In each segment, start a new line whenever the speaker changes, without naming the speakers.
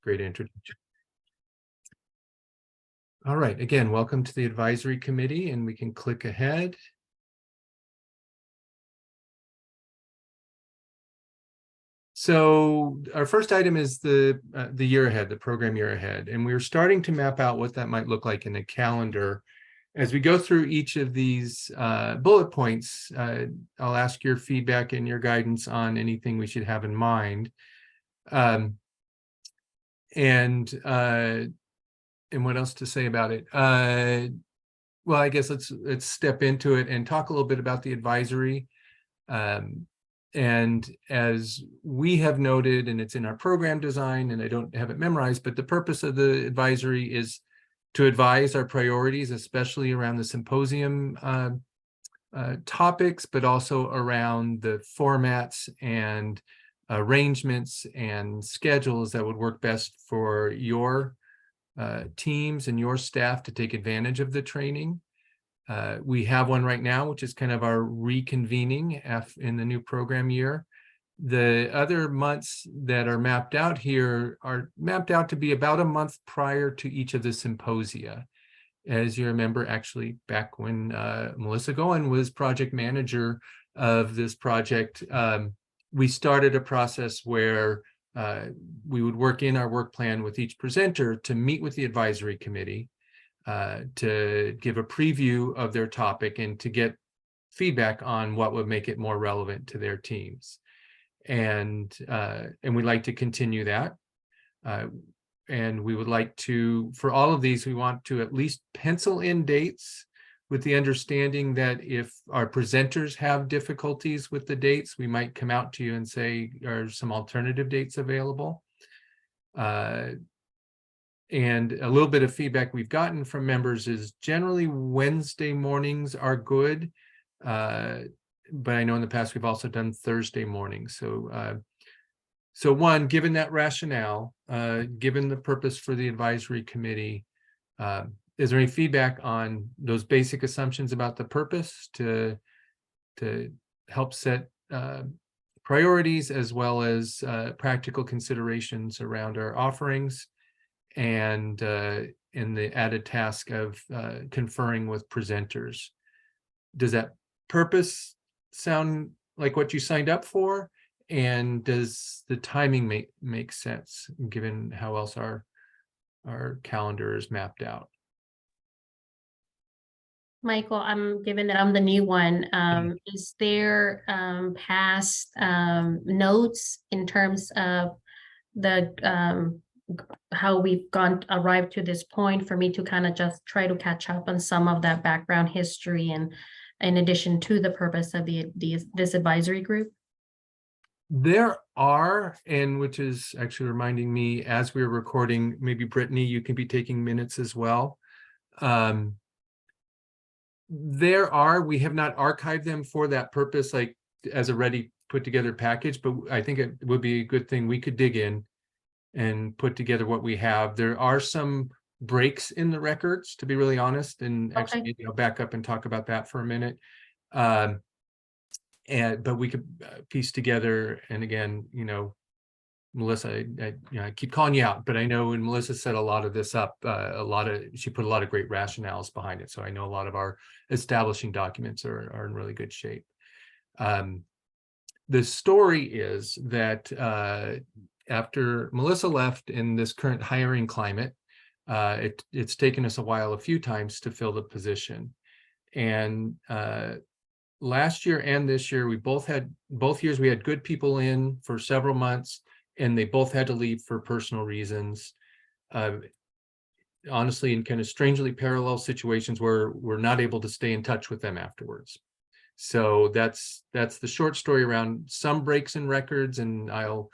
great introduction. All right, again, welcome to the advisory committee, and we can click ahead. So our first item is the year ahead, the program year ahead, and we're starting to map out what that might look like in a calendar. As we go through each of these bullet points, I'll ask your feedback and your guidance on anything we should have in mind. And what else to say about it? Well, I guess let's step into it and talk a little bit about the advisory. And as we have noted, and it's in our program design, and I don't have it memorized, but the purpose of the advisory is to advise our priorities, especially around the symposium topics, but also around the formats and arrangements and schedules that would work best for your teams and your staff to take advantage of the training. We have one right now, which is kind of our reconvening in the new program year. The other months that are mapped out here are mapped out to be about a month prior to each of the symposia. As you remember, actually, back when Melissa Goen was project manager of this project, we started a process where we would work in our work plan with each presenter to meet with the advisory committee, to give a preview of their topic and to get feedback on what would make it more relevant to their teams. And we'd like to continue that. And we would like to, for all of these, we want to at least pencil in dates with the understanding that if our presenters have difficulties with the dates, we might come out to you and say, are some alternative dates available? And a little bit of feedback we've gotten from members is generally Wednesday mornings are good. But I know in the past we've also done Thursday mornings. So one, given that rationale, given the purpose for the advisory committee, is there any feedback on those basic assumptions about the purpose to help set priorities as well as practical considerations around our offerings, and in the added task of conferring with presenters? Does that purpose sound like what you signed up for? And does the timing make sense given how else our calendar is mapped out?
Michael, given that I'm the new one, is there past notes in terms of the how we've arrived to this point for me to kind of just try to catch up on some of that background history, and in addition to the purpose of this advisory group?
There are, and which is actually reminding me, as we're recording, maybe Brittany, you can be taking minutes as well. We have not archived them for that purpose, like as a ready put together package, but I think it would be a good thing we could dig in and put together what we have. There are some breaks in the records, to be really honest, and actually maybe I'll back up and talk about that for a minute. But we could piece together, and again, Melissa, I keep calling you out, but I know when Melissa set a lot of this up, she put a lot of great rationales behind it. So I know a lot of our establishing documents are in really good shape. The story is that after Melissa left in this current hiring climate, it's taken us a few times to fill the position. And last year and this year, both years we had good people in for several months, and they both had to leave for personal reasons. Honestly, in kind of strangely parallel situations where we're not able to stay in touch with them afterwards. So that's the short story around some breaks in records, and I'll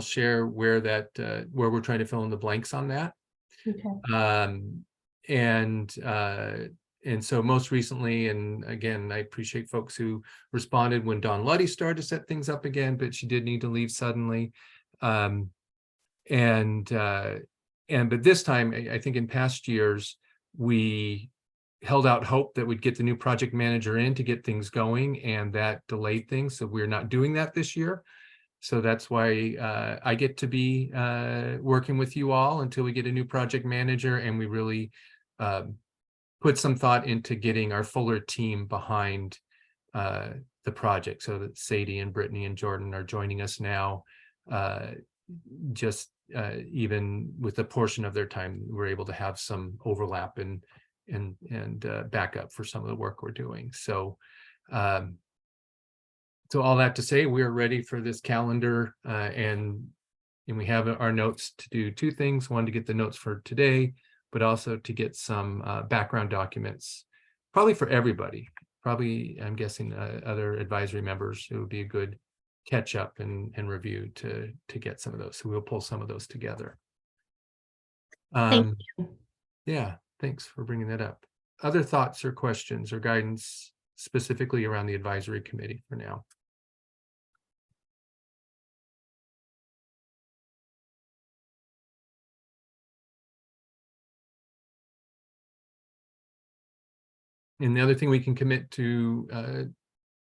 share where we're trying to fill in the blanks on that. Okay. And so most recently, and again, I appreciate folks who responded when Dawn Luddy started to set things up again, but she did need to leave suddenly. But this time, I think in past years, we held out hope that we'd get the new project manager in to get things going, and that delayed things. So we're not doing that this year. So that's why I get to be working with you all until we get a new project manager and we really put some thought into getting our fuller team behind the project, so that Sadie and Brittany and Jordan are joining us now. Even with a portion of their time, we're able to have some overlap and backup for some of the work we're doing. So all that to say, we are ready for this calendar, and we have our notes to do two things. One, to get the notes for today, but also to get some background documents, probably for everybody. Probably, I'm guessing other advisory members, it would be a good catch up and review to get some of those. So we'll pull some of those together.
Thank you.
Yeah, thanks for bringing that up. Other thoughts or questions or guidance specifically around the advisory committee for now? And the other thing we can commit to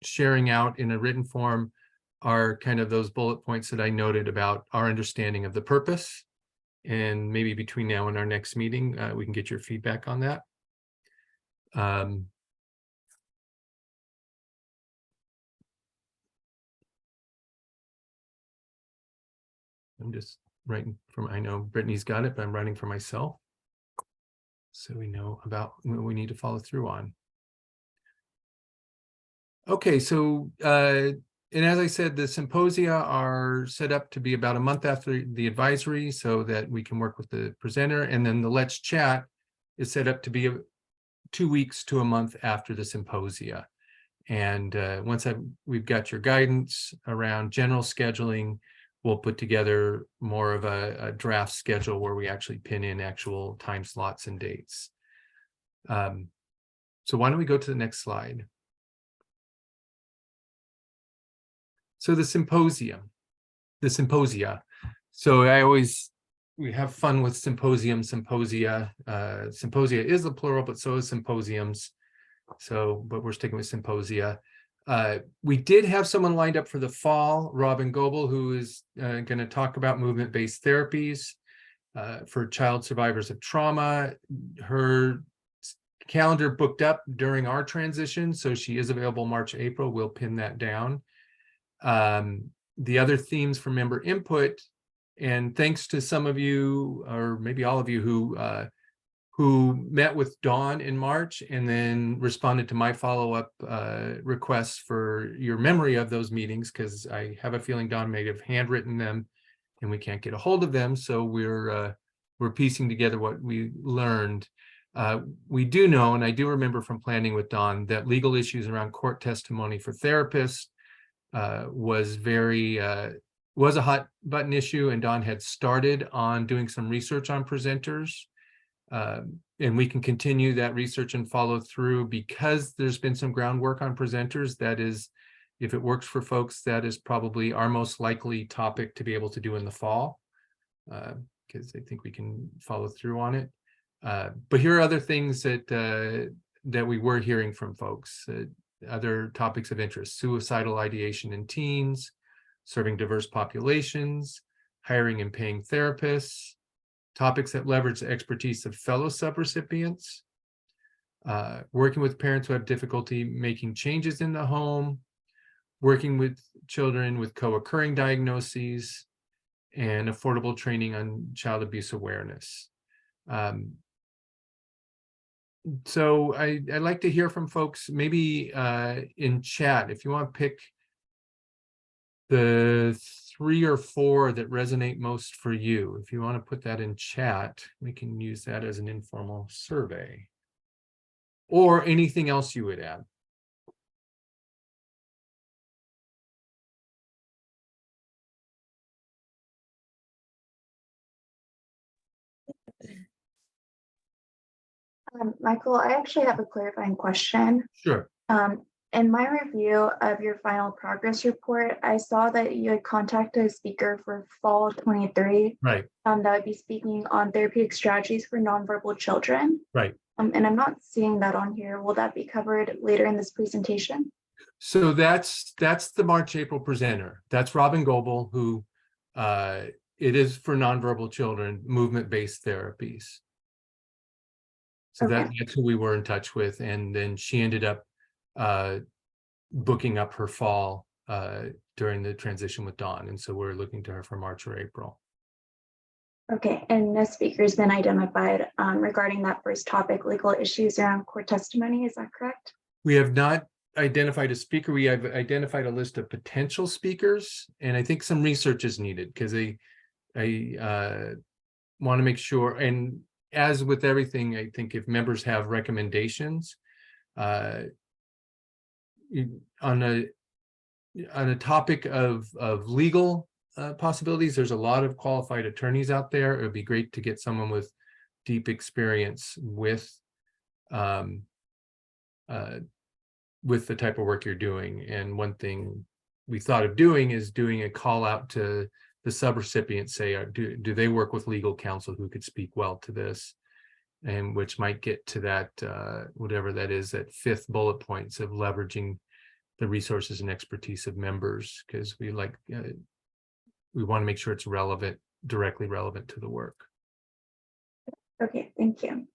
sharing out in a written form are kind of those bullet points that I noted about our understanding of the purpose. And maybe between now and our next meeting, we can get your feedback on that. I'm just writing from, I know Brittany's got it, but I'm writing for myself, so we know about what we need to follow through on. Okay, so and as I said, the symposia are set up to be about a month after the advisory so that we can work with the presenter. And then the Let's Chat is set up to be 2 weeks to a month after the symposia. And once we've got your guidance around general scheduling, we'll put together more of a draft schedule where we actually pin in actual time slots and dates. So why don't we go to the next slide? So the symposia. So we have fun with symposia. Symposia is the plural, but so is symposiums. But we're sticking with symposia. We did have someone lined up for the fall, Robin Goebel, who is going to talk about movement-based therapies for child survivors of trauma. Her calendar booked up during our transition, so she is available March, April. We'll pin that down. The other themes for member input, and thanks to some of you, or maybe all of you, who met with Dawn in March and then responded to my follow-up requests for your memory of those meetings, because I have a feeling Dawn may have handwritten them and we can't get a hold of them. So we're piecing together what we learned. We do know, and I do remember from planning with Dawn, that legal issues around court testimony for therapists was a hot button issue, and Dawn had started on doing some research on presenters. And we can continue that research and follow through, because there's been some groundwork on presenters. That is, if it works for folks, that is probably our most likely topic to be able to do in the fall, because I think we can follow through on it. But here are other things that we were hearing from folks. Other topics of interest: suicidal ideation in teens, serving diverse populations, hiring and paying therapists, topics that leverage the expertise of fellow subrecipients, working with parents who have difficulty making changes in the home, working with children with co-occurring diagnoses, and affordable training on child abuse awareness. So I'd like to hear from folks, maybe in chat, if you want to pick the 3 or 4 that resonate most for you. If you want to put that in chat, we can use that as an informal survey, or anything else you would add.
Michael, I actually have a clarifying question.
Sure.
In my review of your final progress report, I saw that you had contacted a speaker for fall 23.
Right.
That would be speaking on therapeutic strategies for nonverbal children.
Right.
And I'm not seeing that on here. Will that be covered later in this presentation?
So that's the March, April presenter. That's Robin Goebel, who it is for nonverbal children, movement-based therapies. So
Okay.
that's who we were in touch with. And then she ended up booking up her fall during the transition with Dawn. And so we're looking to her for March or April.
Okay, and no speaker's been identified regarding that first topic, legal issues around court testimony, is that correct?
We have not identified a speaker. We have identified a list of potential speakers, and I think some research is needed because I want to make sure, and as with everything, I think if members have recommendations on a topic of legal possibilities, there's a lot of qualified attorneys out there. It would be great to get someone with deep experience with the type of work you're doing. And one thing we thought of doing is doing a call out to the subrecipients, say, do they work with legal counsel who could speak well to this? And which might get to that, whatever that is, that fifth bullet points of leveraging the resources and expertise of members, because we want to make sure it's relevant, directly relevant to the work.
Okay, thank you.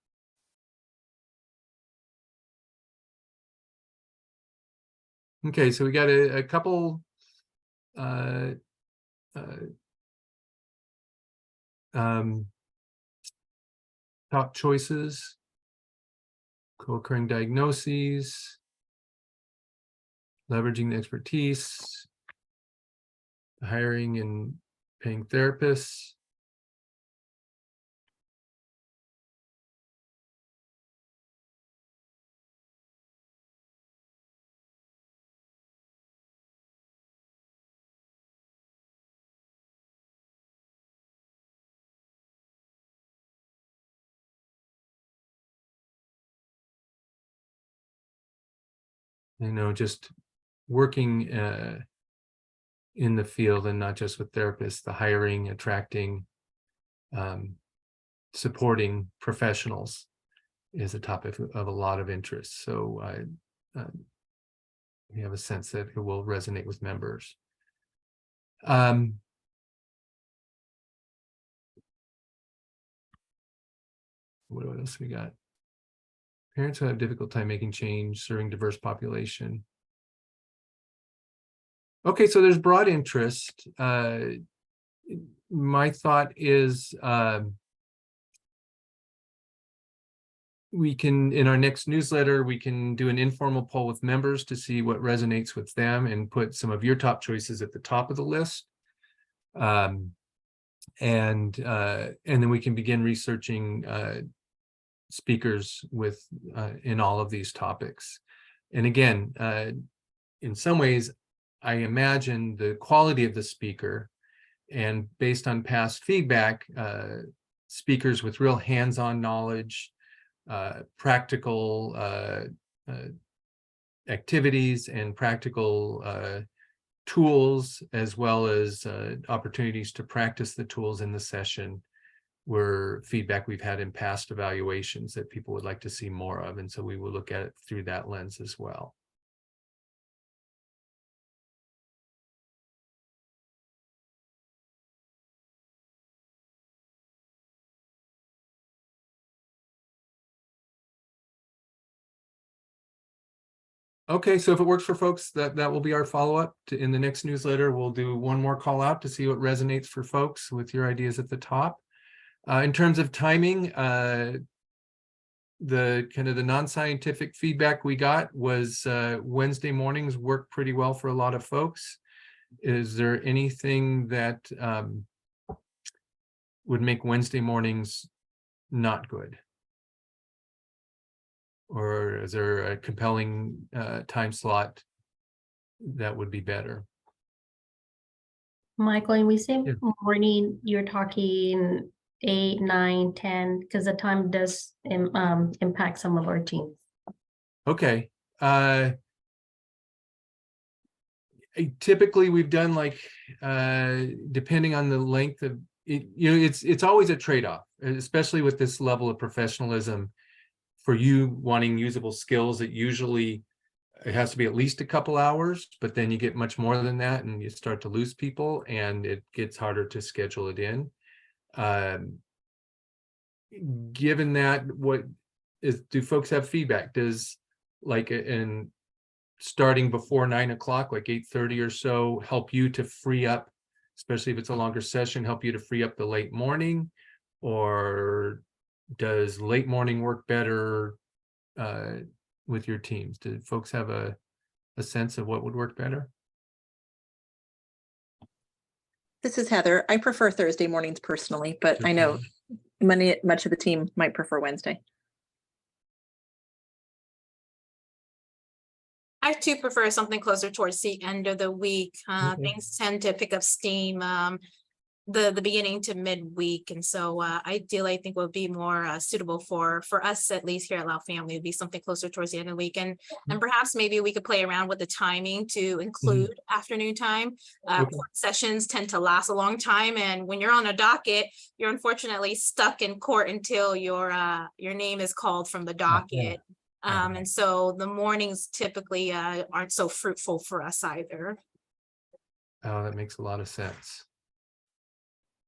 Okay, so we got a couple top choices: co-occurring diagnoses, leveraging the expertise, hiring and paying therapists. Just working in the field and not just with therapists, the hiring, attracting, supporting professionals is a topic of a lot of interest. So we have a sense that it will resonate with members. What else we got? Parents who have difficult time making change, serving diverse population. Okay, so there's broad interest. My thought is we can, in our next newsletter, we can do an informal poll with members to see what resonates with them and put some of your top choices at the top of the list. And then we can begin researching speakers with in all of these topics. And again, in some ways, I imagine the quality of the speaker, and based on past feedback, speakers with real hands-on knowledge, practical activities and practical tools, as well as opportunities to practice the tools in the session, were feedback we've had in past evaluations that people would like to see more of. And so we will look at it through that lens as well. Okay, so if it works for folks, that will be our follow-up in the next newsletter. We'll do one more call out to see what resonates for folks with your ideas at the top. In terms of timing, the kind of the non-scientific feedback we got was Wednesday mornings work pretty well for a lot of folks. Is there anything that would make Wednesday mornings not good? Or is there a compelling time slot that would be better?
Michael, and we say
Yeah.
morning, you're talking 8, 9, 10, because the time does impact some of our teams. Okay.
Typically we've done like depending on the length of it, it's always a trade-off, especially with this level of professionalism. For you wanting usable skills, it usually it has to be at least a couple hours, but then you get much more than that and you start to lose people and it gets harder to schedule it in. Given that, do folks have feedback? Does like in starting before 9 o'clock, like 8:30 or so, help you to free up, especially if it's a longer session, help you to free up the late morning? Or does late morning work better with your teams? Do folks have a sense of what would work better?
This is Heather. I prefer Thursday mornings personally, but I know much of the team might prefer Wednesday.
I too prefer something closer towards the end of the week.
Okay.
Things tend to pick up steam the beginning to midweek, and so ideally, I think would be more suitable for us, at least here at Lao Family, would be something closer towards the end of the week, and perhaps maybe we could play around with the timing to include afternoon time. Court sessions tend to last a long time, and when you're on a docket, you're unfortunately stuck in court until your name is called from the docket. And so the mornings typically aren't so fruitful for us either.
Oh, that makes a lot of sense.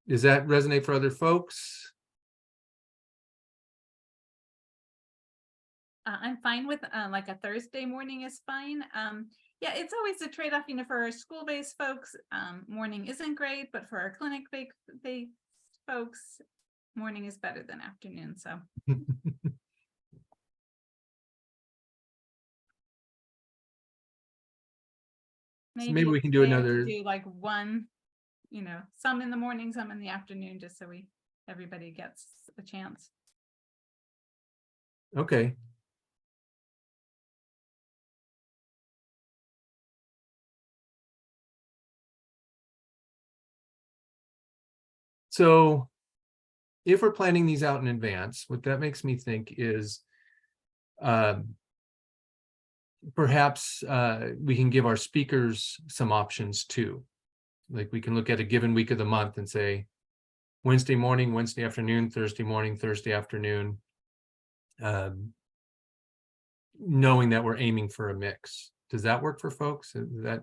Does that resonate for other folks?
I'm fine with like a Thursday morning is fine. Yeah, it's always a trade-off, you know, for our school-based folks, morning isn't great, but for our clinic-based folks, morning is better than afternoon. So
maybe we can do another.
Do like one, you know, some in the morning, some in the afternoon, just so everybody gets a chance.
Okay. So if we're planning these out in advance, what that makes me think is perhaps we can give our speakers some options too. Like we can look at a given week of the month and say Wednesday morning, Wednesday afternoon, Thursday morning, Thursday afternoon, knowing that we're aiming for a mix. Does that work for folks? Is that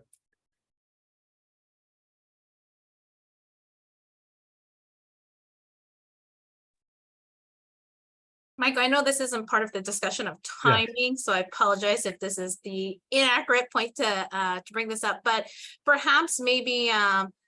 Michael, I know this isn't part of the discussion of timing, so I apologize if this is the inaccurate point to bring this up, but perhaps maybe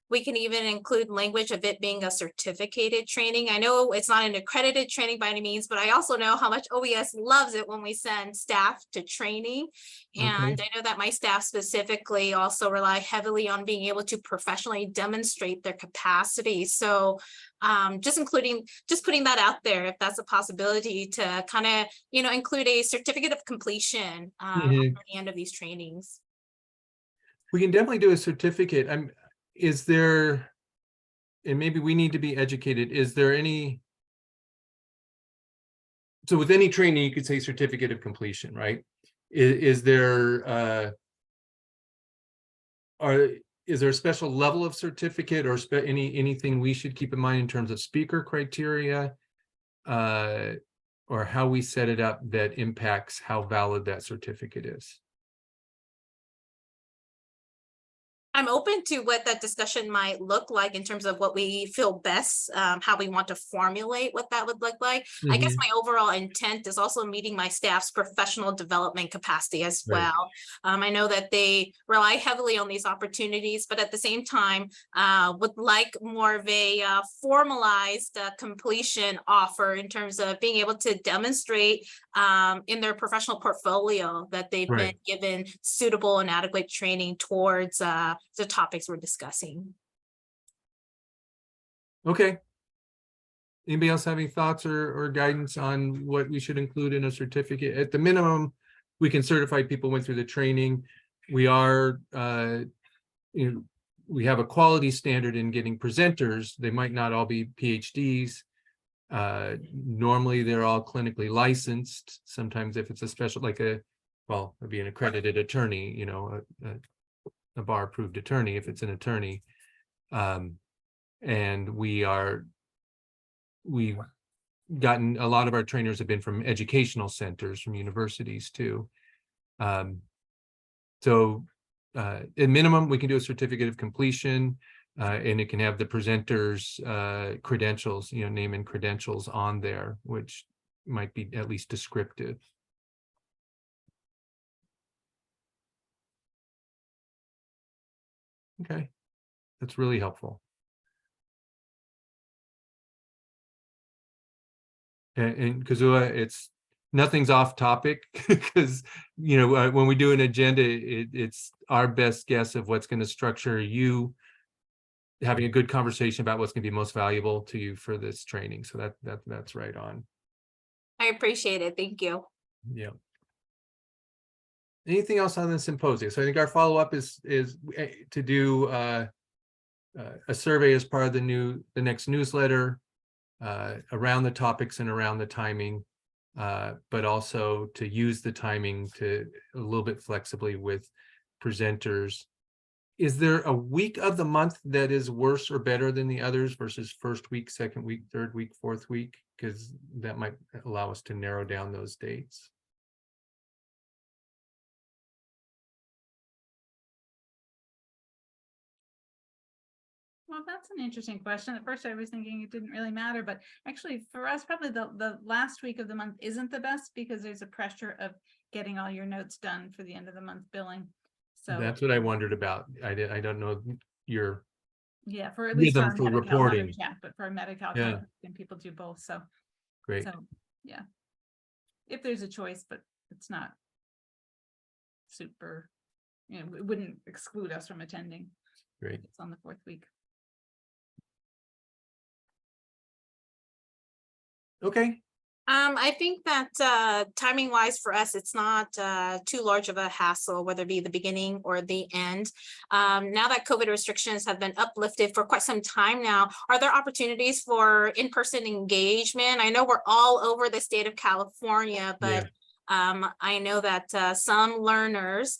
we can even include language of it being a certificated training. I know it's not an accredited training by any means, but I also know how much OES loves it when we send staff to training. And I know that my staff specifically also rely heavily on being able to professionally demonstrate their capacity. So just putting that out there, if that's a possibility, to kind of, you know, include a certificate of completion at the end of these trainings.
We can definitely do a certificate. Is there, and maybe we need to be educated, is there any, so with any training, you could say certificate of completion, right? Is there, is there a special level of certificate or anything we should keep in mind in terms of speaker criteria or how we set it up that impacts how valid that certificate is?
I'm open to what that discussion might look like in terms of what we feel best, how we want to formulate what that would look like. I guess my overall intent is also meeting my staff's professional development capacity as well. I know that they rely heavily on these opportunities, but at the same time, would like more of a formalized completion offer in terms of being able to demonstrate in their professional portfolio that they've been given suitable and adequate training towards the topics we're discussing.
Okay. Anybody else have any thoughts or guidance on what we should include in a certificate? At the minimum, we can certify people went through the training. We are, you know, we have a quality standard in getting presenters. They might not all be PhDs. Normally they're all clinically licensed. Sometimes if it's a special, like it'd be an accredited attorney, you know, a bar approved attorney, if it's an attorney. And we've gotten, a lot of our trainers have been from educational centers, from universities too. So at minimum, we can do a certificate of completion, and it can have the presenter's credentials, name and credentials on there, which might be at least descriptive. Okay, that's really helpful. And Kazua, nothing's off topic because when we do an agenda, it's our best guess of what's going to structure you having a good conversation about what's going to be most valuable to you for this training. So that's right on.
I appreciate it. Thank you.
Yeah. Anything else on the symposium? So I think our follow-up is to do a survey as part of the next newsletter around the topics and around the timing, but also to use the timing to a little bit flexibly with presenters. Is there a week of the month that is worse or better than the others versus first week, second week, third week, fourth week? Because that might allow us to narrow down those dates.
Well, that's an interesting question. At first I was thinking it didn't really matter, but actually for us, probably the last week of the month isn't the best because there's a pressure of getting all your notes done for the end of the month billing. So
that's what I wondered about. I don't know your
yeah, for at least
rhythm
our
for
Medi-Cal
reporting.
others, yeah, but for a Medi-Cal
Yeah.
and people do both. So
Great.
so yeah, if there's a choice, but it's not super, it wouldn't exclude us from attending.
Great.
It's on the fourth week.
Okay.
I think that timing wise for us, it's not too large of a hassle, whether it be the beginning or the end. Now that COVID restrictions have been uplifted for quite some time now, are there opportunities for in-person engagement? I know we're all over the state of California, but I know that some learners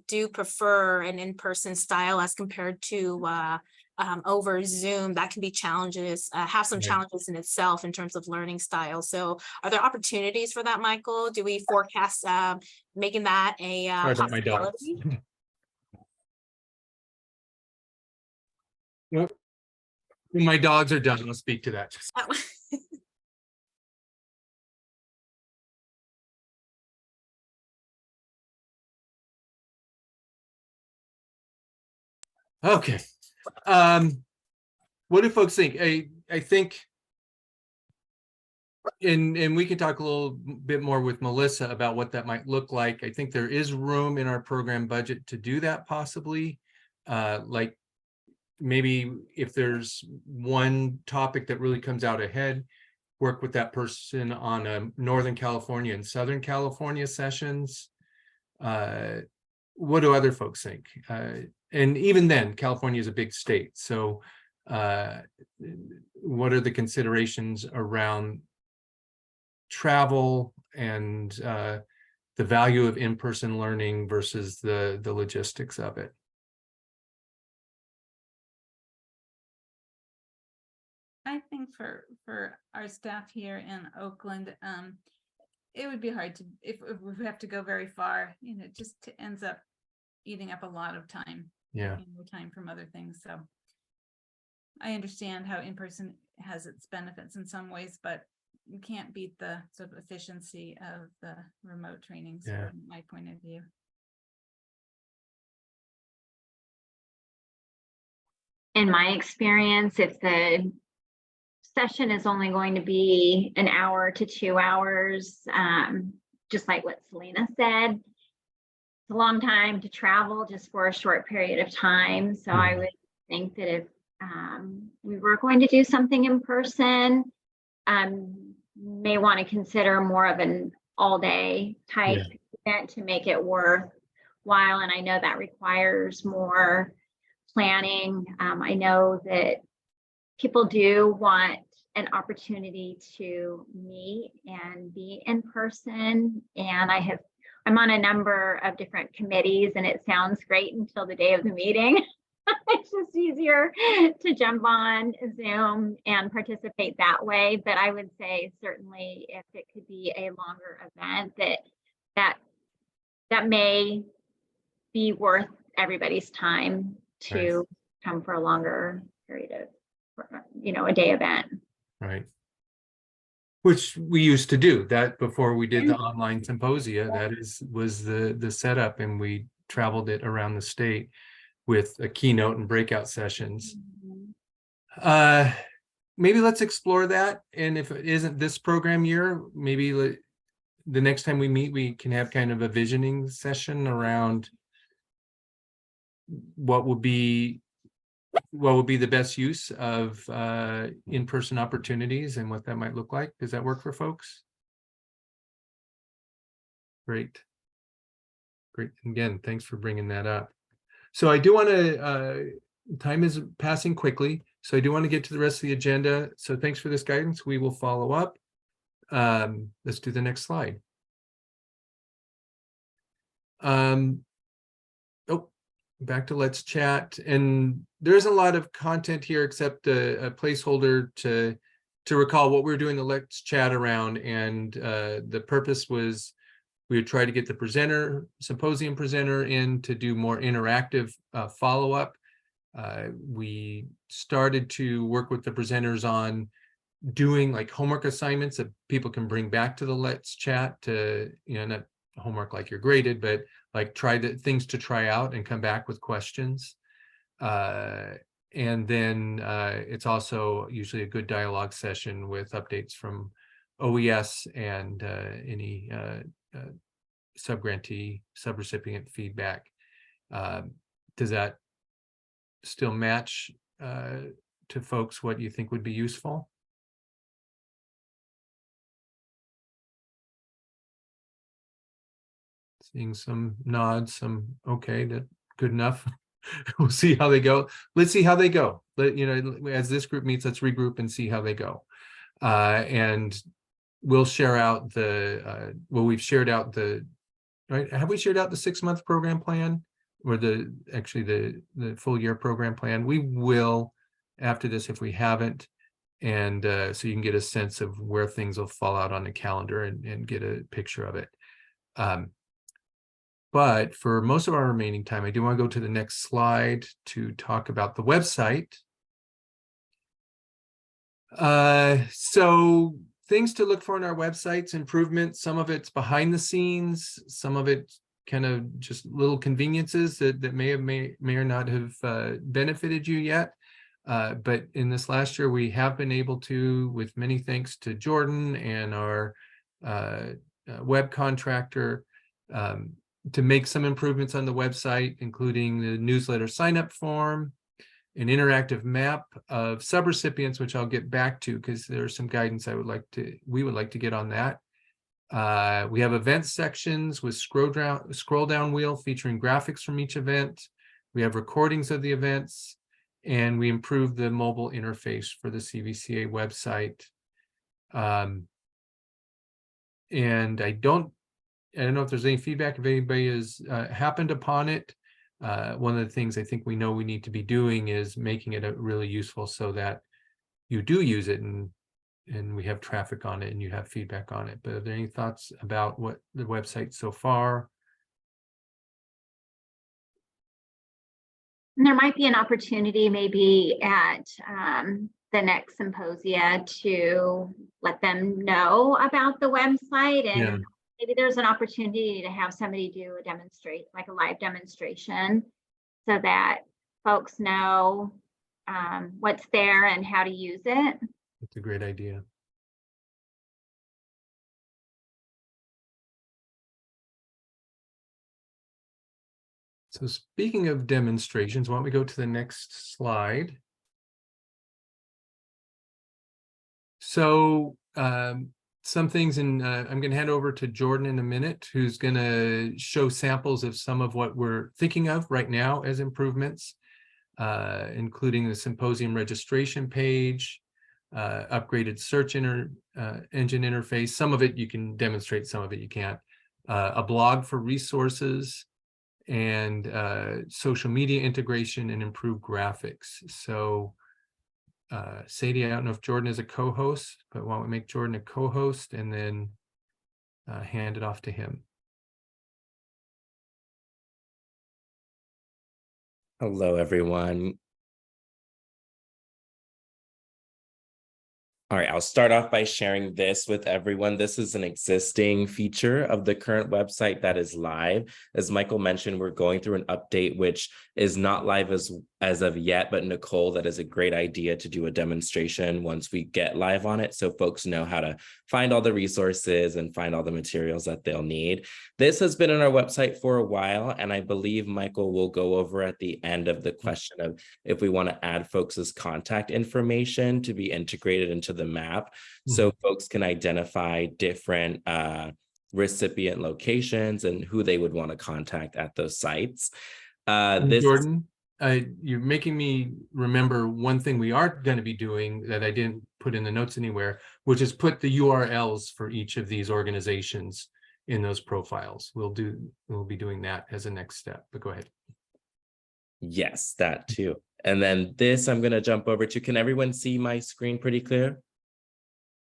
do prefer an in-person style as compared to over Zoom. That can be challenges, have some challenges in itself in terms of learning style. So are there opportunities for that, Michael? Do we forecast making that a
Sorry about my dog.
possibility?
Yep. When my dogs are done, I'll speak to that. Okay. What do folks think? I think, and we can talk a little bit more with Melissa about what that might look like. I think there is room in our program budget to do that possibly. Like maybe if there's one topic that really comes out ahead, work with that person on Northern California and Southern California sessions. What do other folks think? And even then, California is a big state. So what are the considerations around travel and the value of in-person learning versus the logistics of it?
I think for our staff here in Oakland, it would be hard to, if we have to go very far, it just ends up eating up a lot of time.
Yeah.
More time from other things. So I understand how in-person has its benefits in some ways, but you can't beat the sort of efficiency of the remote trainings from my point of view.
In my experience, if the session is only going to be an hour to 2 hours, just like what Selena said, it's a long time to travel just for a short period of time. So I would think that if we were going to do something in person, may want to consider more of an all-day type event to make it worthwhile. And I know that requires more planning. I know that people do want an opportunity to meet and be in person. And I'm on a number of different committees, and it sounds great until the day of the meeting. It's just easier to jump on Zoom and participate that way. But I would say certainly if it could be a longer event, that may be worth everybody's time
Right.
to come for a longer period of, a day event.
Right. Which we used to do that before we did the online symposia. That was the setup, and we traveled it around the state with a keynote and breakout sessions. Maybe let's explore that. And if it isn't this program year, maybe the next time we meet, we can have kind of a visioning session around what would be the best use of in-person opportunities and what that might look like. Does that work for folks? Great. Again, thanks for bringing that up. So I do want to, time is passing quickly, so I do want to get to the rest of the agenda. So thanks for this guidance. We will follow up. Let's do the next slide. Back to Let's Chat, and there's a lot of content here except a placeholder to recall what we're doing the Let's Chat around. And the purpose was we would try to get the symposium presenter in to do more interactive follow-up. We started to work with the presenters on doing like homework assignments that people can bring back to the Let's Chat to, not homework like you're graded, but like try the things to try out and come back with questions. And then it's also usually a good dialogue session with updates from OES and any subgrantee, subrecipient feedback. Does that still match to folks what you think would be useful? Seeing some nods, some okay, that good enough. We'll see how they go. Let's see how they go. As this group meets, let's regroup and see how they go. And we'll share out we've shared out right? Have we shared out the 6-month program plan or the full year program plan? We will after this if we haven't. And so you can get a sense of where things will fall out on the calendar and get a picture of it. But for most of our remaining time, I do want to go to the next slide to talk about the website. So things to look for on our websites, improvements, some of it's behind the scenes, some of it kind of just little conveniences that may or not have benefited you yet. But in this last year, we have been able to, with many thanks to Jordan and our web contractor, to make some improvements on the website, including the newsletter sign-up form, an interactive map of subrecipients, which I'll get back to because there's some guidance we would like to get on that. We have event sections with scroll down wheel featuring graphics from each event. We have recordings of the events, and we improved the mobile interface for the CVCA website. And I don't know if there's any feedback if anybody has happened upon it. One of the things I think we know we need to be doing is making it really useful so that you do use it and we have traffic on it and you have feedback on it. But are there any thoughts about what the website so far?
And there might be an opportunity maybe at the next symposia to let them know about the website, and maybe there's an opportunity to have somebody do a live demonstration so that folks know what's there and how to use it.
That's a great idea. So speaking of demonstrations, why don't we go to the next slide? So some things I'm going to hand over to Jordan in a minute, who's going to show samples of some of what we're thinking of right now as improvements, including the symposium registration page, upgraded search engine interface. Some of it you can demonstrate, some of it you can't. A blog for resources, and social media integration and improved graphics. So Sadie, I don't know if Jordan is a co-host, but why don't we make Jordan a co-host and then hand it off to him.
Hello, everyone. All right, I'll start off by sharing this with everyone. This is an existing feature of the current website that is live. As Michael mentioned, we're going through an update, which is not live as of yet, but Nicole, that is a great idea to do a demonstration once we get live on it, so folks know how to find all the resources and find all the materials that they'll need. This has been on our website for a while, and I believe Michael will go over at the end of the question of if we want to add folks' contact information to be integrated into the map, so folks can identify different recipient locations and who they would want to contact at those sites.
Jordan, you're making me remember one thing we are going to be doing that I didn't put in the notes anywhere, which is put the URLs for each of these organizations in those profiles. We'll be doing that as a next step, but go ahead.
Yes, that too. And then this I'm going to jump over to. Can everyone see my screen pretty clear?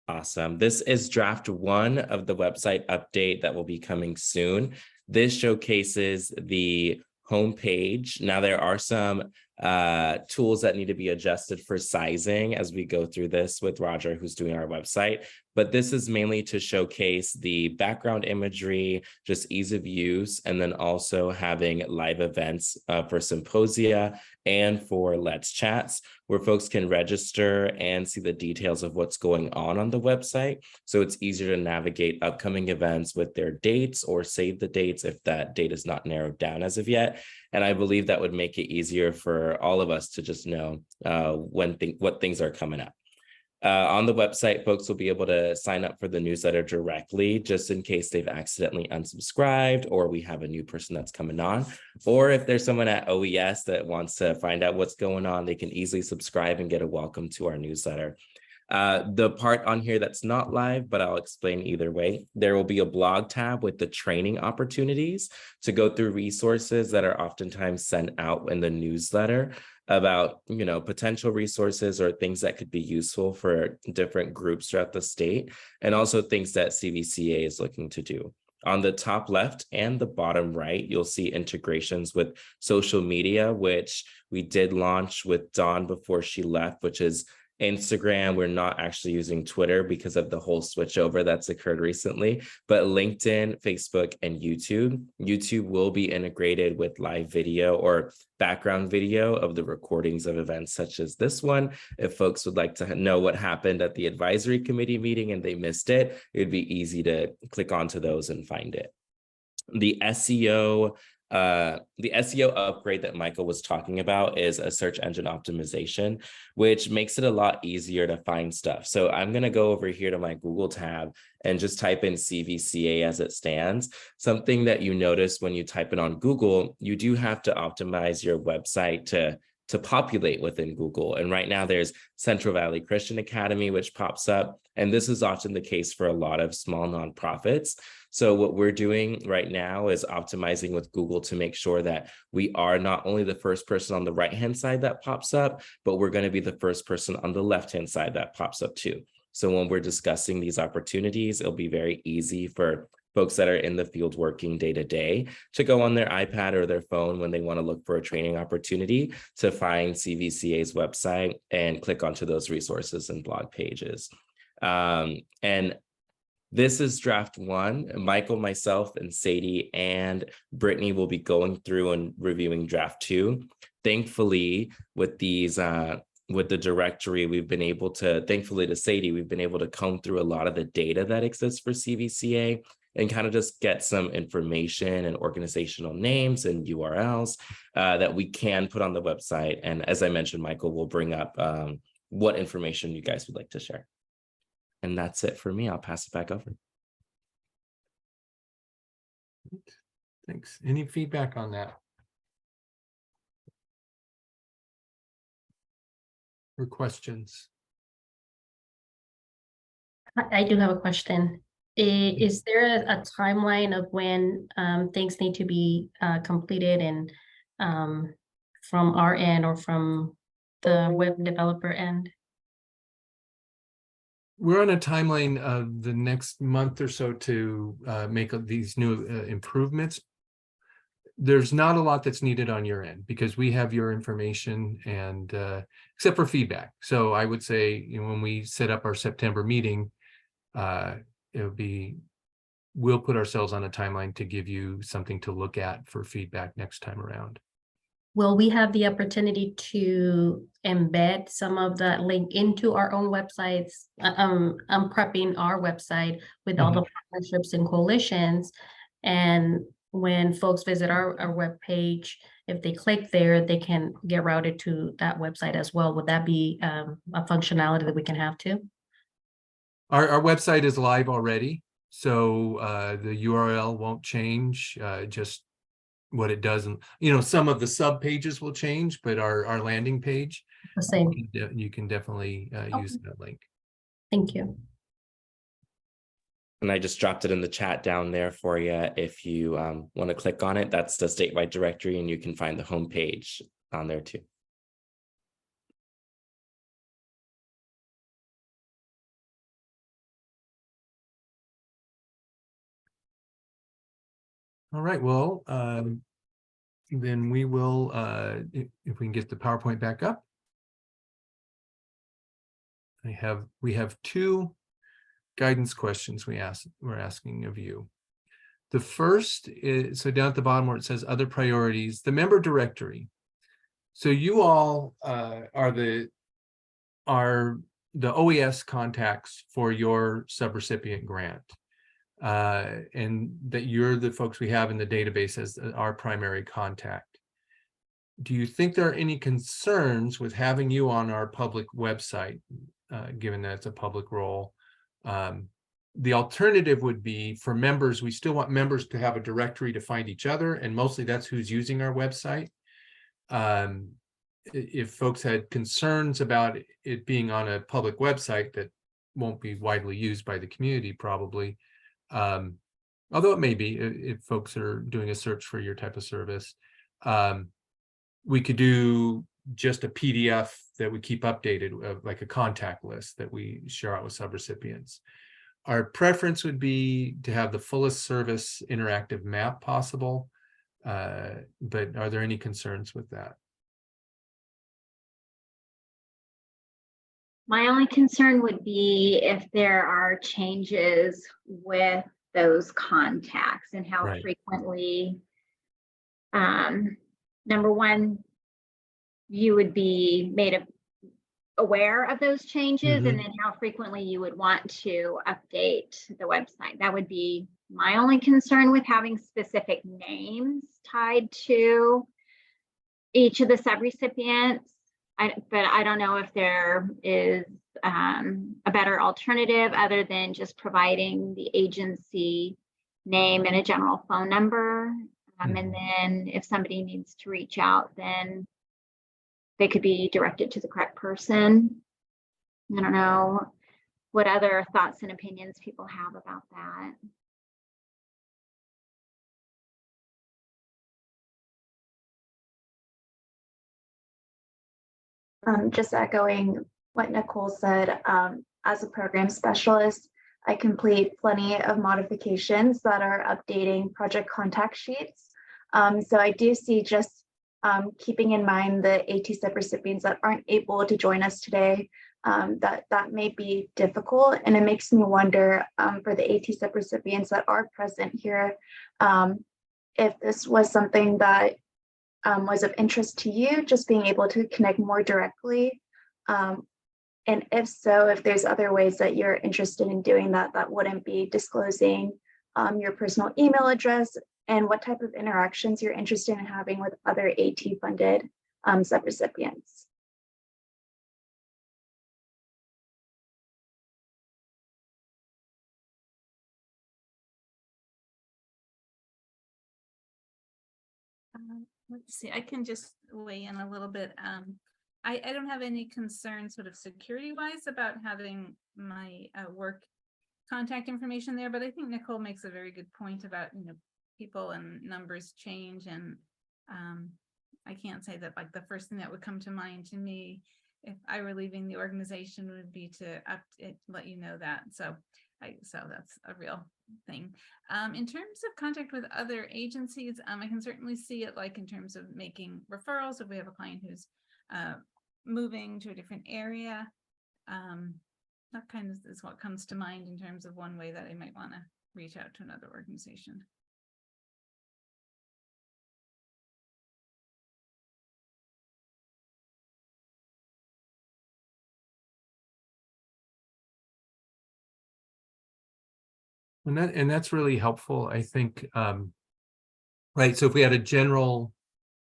Awesome. This is draft 1 of the website update that will be coming soon. This showcases the homepage. Now there are some tools that need to be adjusted for sizing as we go through this with Roger, who's doing our website. But this is mainly to showcase the background imagery, just ease of use, and then also having live events for symposia and for Let's Chats, where folks can register and see the details of what's going on the website. So it's easier to navigate upcoming events with their dates or save the dates if that date is not narrowed down as of yet. And I believe that would make it easier for all of us to just know what things are coming up. On the website, folks will be able to sign up for the newsletter directly, just in case they've accidentally unsubscribed or we have a new person that's coming on. Or if there's someone at OES that wants to find out what's going on, they can easily subscribe and get a welcome to our newsletter. The part on here that's not live, but I'll explain either way. There will be a blog tab with the training opportunities to go through resources that are oftentimes sent out in the newsletter about, potential resources or things that could be useful for different groups throughout the state, and also things that CVCA is looking to do. On the top left and the bottom right, you'll see integrations with social media, which we did launch with Dawn before she left, which is Instagram. We're not actually using Twitter because of the whole switchover that's occurred recently, but LinkedIn, Facebook, and YouTube. YouTube will be integrated with live video or background video of the recordings of events such as this one. If folks would like to know what happened at the advisory committee meeting and they missed it, it would be easy to click onto those and find it. The SEO upgrade that Michael was talking about is a search engine optimization, which makes it a lot easier to find stuff. So I'm going to go over here to my Google tab and just type in CVCA as it stands. Something that you notice when you type it on Google, you do have to optimize your website to populate within Google. And right now there's Central Valley Christian Academy, which pops up. And this is often the case for a lot of small nonprofits. So what we're doing right now is optimizing with Google to make sure that we are not only the first person on the right-hand side that pops up, but we're going to be the first person on the left-hand side that pops up too. So when we're discussing these opportunities, it'll be very easy for folks that are in the field working day to day to go on their iPad or their phone when they want to look for a training opportunity to find CVCA's website and click onto those resources and blog pages. And this is draft 1. Michael, myself, and Sadie and Brittany will be going through and reviewing draft 2. Thankfully, with these with the directory, thankfully to Sadie, we've been able to comb through a lot of the data that exists for CVCA and kind of just get some information and organizational names and URLs that we can put on the website. And as I mentioned, Michael will bring up what information you guys would like to share. And that's it for me. I'll pass it back over.
Thanks. Any feedback on that? Or questions?
I do have a question. Is there a timeline of when things need to be completed and from our end or from the web developer end?
We're on a timeline of the next month or so to make these new improvements. there's not a lot that's needed on your end because we have your information and except for feedback. So I would say, you know, when we set up our September meeting, we'll put ourselves on a timeline to give you something to look at for feedback next time around.
Will we have the opportunity to embed some of that link into our own websites? I'm prepping our website with all the partnerships and coalitions. And when folks visit our webpage, if they click there, they can get routed to that website as well. Would that be a functionality that we can have too?
Our website is live already, so the URL won't change, just what it does. And, you know, some of the sub pages will change, but our landing page,
The same.
you can definitely use that link.
Thank you.
And I just dropped it in the chat down there for you. If you want to click on it, that's the statewide directory, and you can find the homepage on there too.
All right, well, then we will, if we can get the PowerPoint back up. We have two guidance questions we're asking of you. The first is, so down at the bottom where it says other priorities, the member directory. So you all are the OES contacts for your subrecipient grant. And that you're the folks we have in the database as our primary contact. Do you think there are any concerns with having you on our public website, given that it's a public role? The alternative would be for members, we still want members to have a directory to find each other, and mostly that's who's using our website. If folks had concerns about it being on a public website that won't be widely used by the community probably, although it may be if folks are doing a search for your type of service, we could do just a PDF that we keep updated, like a contact list that we share out with subrecipients. Our preference would be to have the fullest service interactive map possible, but are there any concerns with that?
My only concern would be if there are changes with those contacts and how frequently, number one, you would be made aware of those changes, and then how frequently you would want to update the website. That would be my only concern with having specific names tied to each of the subrecipients. But I don't know if there is a better alternative other than just providing the agency name and a general phone number. And then if somebody needs to reach out, then they could be directed to the correct person. I don't know what other thoughts and opinions people have about that.
Just echoing what Nicole said, as a program specialist, I complete plenty of modifications that are updating project contact sheets. So I do see just keeping in mind the AT subrecipients that aren't able to join us today, that may be difficult. And it makes me wonder for the AT subrecipients that are present here, if this was something that was of interest to you, just being able to connect more directly. And if so, if there's other ways that you're interested in doing that, that wouldn't be disclosing your personal email address and what type of interactions you're interested in having with other AT funded subrecipients.
Let's see, I can just weigh in a little bit. I don't have any concerns sort of security wise about having my work contact information there, but I think Nicole makes a very good point about, you know, people and numbers change, and I can't say that like the first thing that would come to mind to me if I were leaving the organization would be to let you know that. So So that's a real thing. In terms of contact with other agencies, I can certainly see it like in terms of making referrals. If we have a client who's moving to a different area, that kind of is what comes to mind in terms of one way that I might want to reach out to another organization.
And that's really helpful, I think. Right, so if we had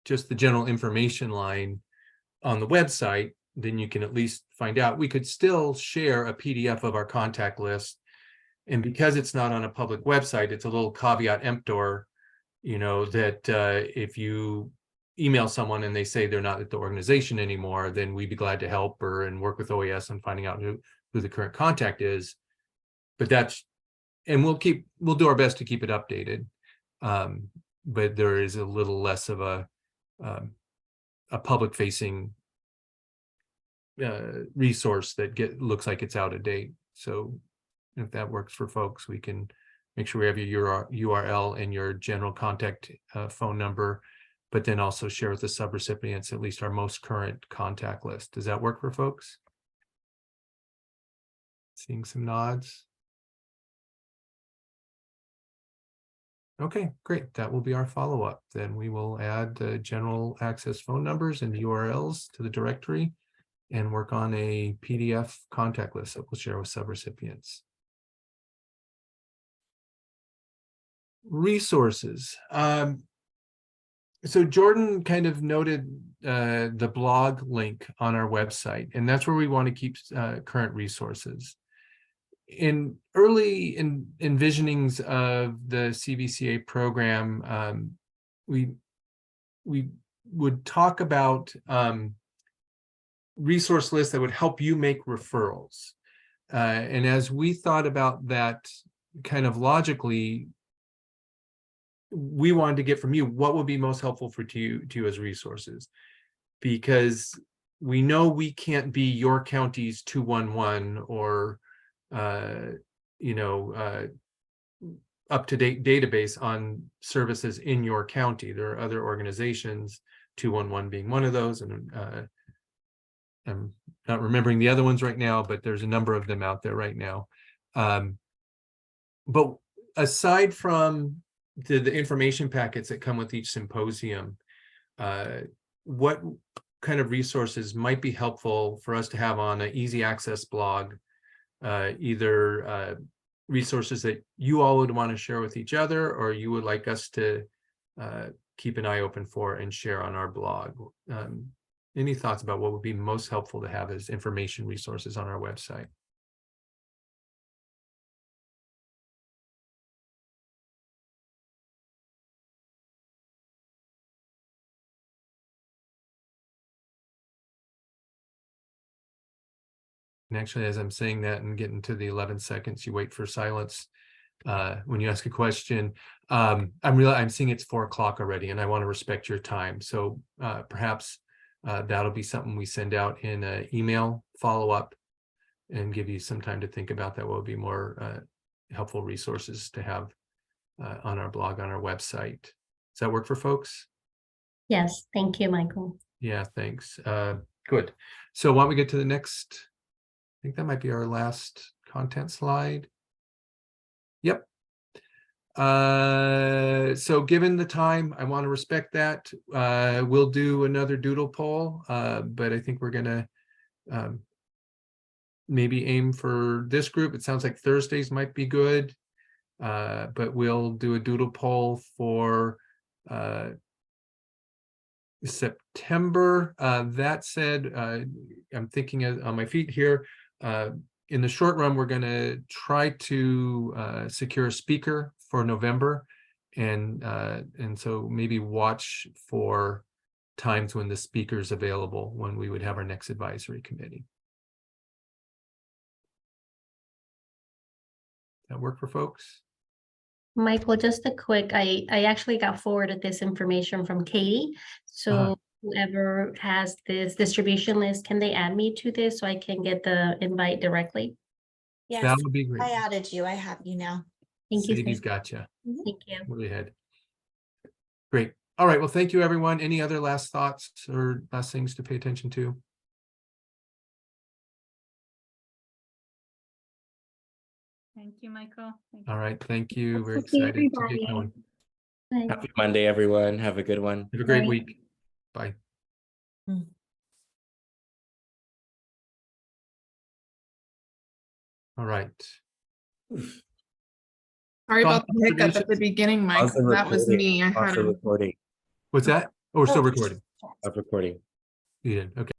just the general information line on the website, then you can at least find out. We could still share a PDF of our contact list. And because it's not on a public website, it's a little caveat emptor, that if you email someone and they say they're not at the organization anymore, then we'd be glad to help and work with OAS on finding out who the current contact is. But and we'll do our best to keep it updated. But there is a little less of a public facing resource that looks like it's out of date. So if that works for folks, we can make sure we have your URL and your general contact phone number, but then also share with the subrecipients at least our most current contact list. Does that work for folks? Seeing some nods. Okay, great. That will be our follow-up. Then we will add the general access phone numbers and URLs to the directory and work on a PDF contact list that we'll share with subrecipients. Resources. So Jordan kind of noted the blog link on our website, and that's where we want to keep current resources. In early envisionings of the CVCA program, we would talk about resource lists that would help you make referrals. And as we thought about that kind of logically, we wanted to get from you what would be most helpful to you as resources, because we know we can't be your county's 211 or up-to-date database on services in your county. There are other organizations, 211 being one of those, and I'm not remembering the other ones right now, but there's a number of them out there right now. But aside from the information packets that come with each symposium, what kind of resources might be helpful for us to have on an easy access blog? Either resources that you all would want to share with each other, or you would like us to keep an eye open for and share on our blog. Any thoughts about what would be most helpful to have as information resources on our website? And actually, as I'm saying that and getting to the 11 seconds, you wait for silence when you ask a question. I'm seeing it's 4 o'clock already, and I want to respect your time. So perhaps that'll be something we send out in an email follow-up and give you some time to think about that. What would be more helpful resources to have on our blog, on our website. Does that work for folks?
Yes, thank you, Michael.
Yeah, thanks. Good. So why don't we get to the next? I think that might be our last content slide. Yep. So given the time, I want to respect that. We'll do another doodle poll, but I think we're going to maybe aim for this group. It sounds like Thursdays might be good, but we'll do a doodle poll for September. That said, I'm thinking on my feet here. In the short run, we're going to try to secure a speaker for November, and so maybe watch for times when the speaker is available, when we would have our next advisory committee. That work for folks?
Michael, just a quick, I actually got forwarded this information from Katie. So whoever has this distribution list, can they add me to this so I can get the invite directly?
Yes,
That would be great.
I added you. I have you now.
Thank you.
Sadie's
Sadie.
gotcha.
Thank you.
Way ahead. Great. All right. Well, thank you, everyone. Any other last thoughts or last things to pay attention to?
Thank you, Michael. Thank you.
All right. Thank you. We're
Good to see
excited to get
everybody.
going.
Bye.
Happy Monday, everyone. Have a good one.
Have a great
Bye.
week. Bye.
Mm.
All right.
Sorry about
Thoughts,
the hiccup at the
observations?
beginning, Mike.
Pause the
That was
recording.
me. I
Pause
had
the
a
recording.
What's that? Oh, we're still recording.
Stop recording.
You did. Okay.